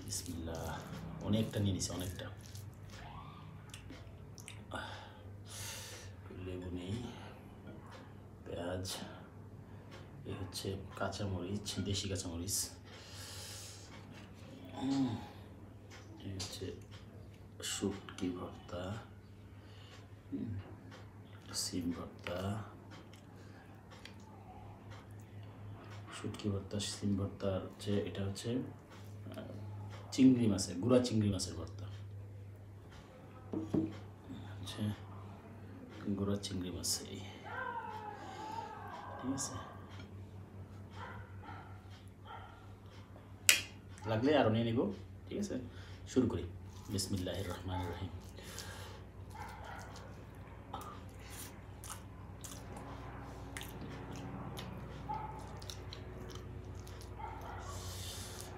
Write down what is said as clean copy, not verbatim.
বিসমিল্লাহ। অনেকটা নিয়ে নিছি, অনেকটা। লেবু নেই, পেঁয়াজ, এই হচ্ছে কাঁচামরিচ, দেশি কাঁচামরিচ, এই হচ্ছে শুটকি ভর্তা, সিম ভর্তা, শুটকি ভর্তা, সিম ভর্তা হচ্ছে, এটা হচ্ছে চিংড়ি মাছের, গুঁড়া চিংড়ি মাছের ভর্তা, হচ্ছে গুঁড়া চিংড়ি মাছ, এই ঠিক আছে। লাগলে আরও নিয়ে নিব, ঠিক আছে। শুরু করি। বিসমিল্লাহির রহমানির রহিম।